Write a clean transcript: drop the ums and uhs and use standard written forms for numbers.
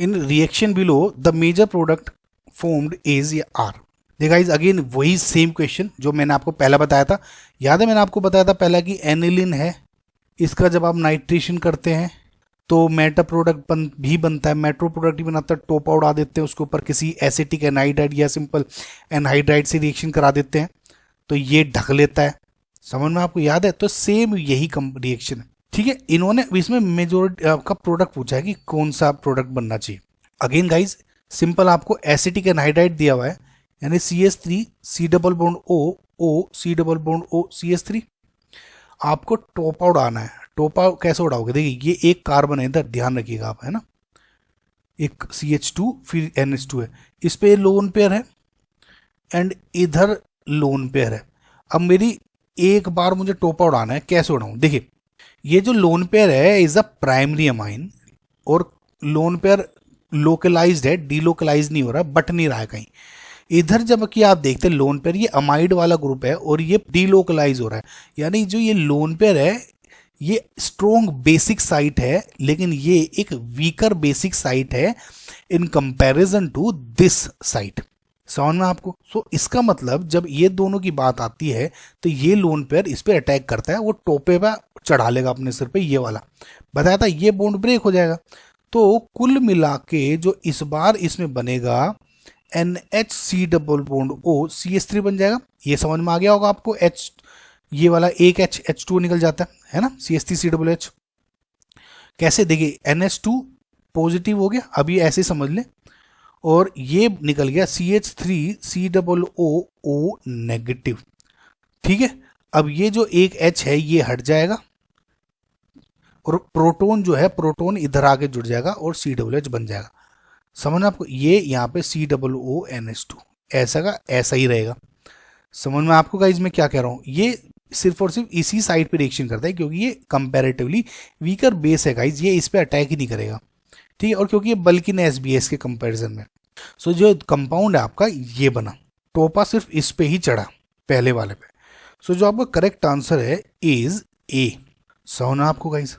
In reaction below the major product formed is या आर। देखा गाइस अगेन वही सेम क्वेश्चन जो मैंने आपको पहला बताया था। याद है मैंने आपको बताया था पहला कि एनिलिन है, इसका जब आप नाइट्रेशन करते हैं तो मेटा प्रोडक्ट भी बनता है, मेट्रो प्रोडक्ट ही बनाता है, टोपा उड़ा देते हैं उसके ऊपर किसी एसिटिक एनहाइड्राइड या सिंपल एनहाइड्राइड से रिएक्शन करा देते हैं तो ये ढक लेता है। समझ में आपको याद है? तो सेम यही रिएक्शन है, ठीक है। इन्होंने इसमें मेजोरिटी का प्रोडक्ट पूछा है कि कौन सा प्रोडक्ट बनना चाहिए। अगेन गाइज सिंपल आपको एसिटिक एनहाइड्राइड दिया हुआ है यानी CH3 C double bond O C double bond O CH3। आपको टोपा उड़ाना है। टोपा कैसे उड़ाओगे? देखिए ये एक कार्बन है इधर, ध्यान रखिएगा आप, है ना, एक CH2 फिर NH2 है, इस पे लोन पेयर है एंड इधर लोन पेयर है। अब मेरी एक बार मुझे टोपा उड़ाना है, कैसे उड़ाऊं? देखिए ये जो लोन पेयर है इज अ प्राइमरी अमाइन और लोन पेयर लोकलाइज्ड है, डीलोकलाइज नहीं हो रहा, बट नहीं रहा है कहीं। इधर जब कि आप देखते हैं लोन पेयर ये अमाइड वाला ग्रुप है और ये डीलोकलाइज हो रहा है, यानी जो ये लोन पेयर है ये स्ट्रॉन्ग बेसिक साइट है लेकिन ये एक वीकर बेसिक साइट है in comparison to this site. समझ में आपको? सो इसका मतलब जब ये दोनों की बात आती है तो ये लोन पेयर इस पे अटैक करता है, वो टोपे पे चढ़ा लेगा अपने सिर पे, ये वाला बताया था, ये बॉन्ड ब्रेक हो जाएगा। तो कुल मिला के जो इस बार इसमें बनेगा NHC double bond O CH3 बन जाएगा। ये समझ में आ गया होगा आपको। H ये वाला एक H2 निकल जाता है ना, CH3 COOH। कैसे? देखिए NH2 पॉजिटिव हो गया, अभी ऐसे समझ ले, और ये निकल गया CH3 COO नेगेटिव, ठीक है। अब ये जो एक H है ये हट जाएगा और प्रोटोन जो है प्रोटोन इधर आके जुड़ जाएगा और COOH बन जाएगा। समझना आपको? ये यहाँ पे COONH2 ऐसा का ऐसा ही रहेगा। समझ में आपको गाइस मैं क्या कह रहा हूँ? ये सिर्फ और सिर्फ इसी साइड पे रिएक्शन करता है क्योंकि ये कंपैरेटिवली वीकर बेस है गाइस, ये इस पे अटैक ही नहीं करेगा, ठीक है। और क्योंकि ये बल्कि न SBS के कंपैरिजन में। सो जो कंपाउंड है आपका ये बना, टोपा सिर्फ इस पे ही चढ़ा पहले वाले पे। सो जो आपका करेक्ट आंसर है इज A। समझना आपको गाइस?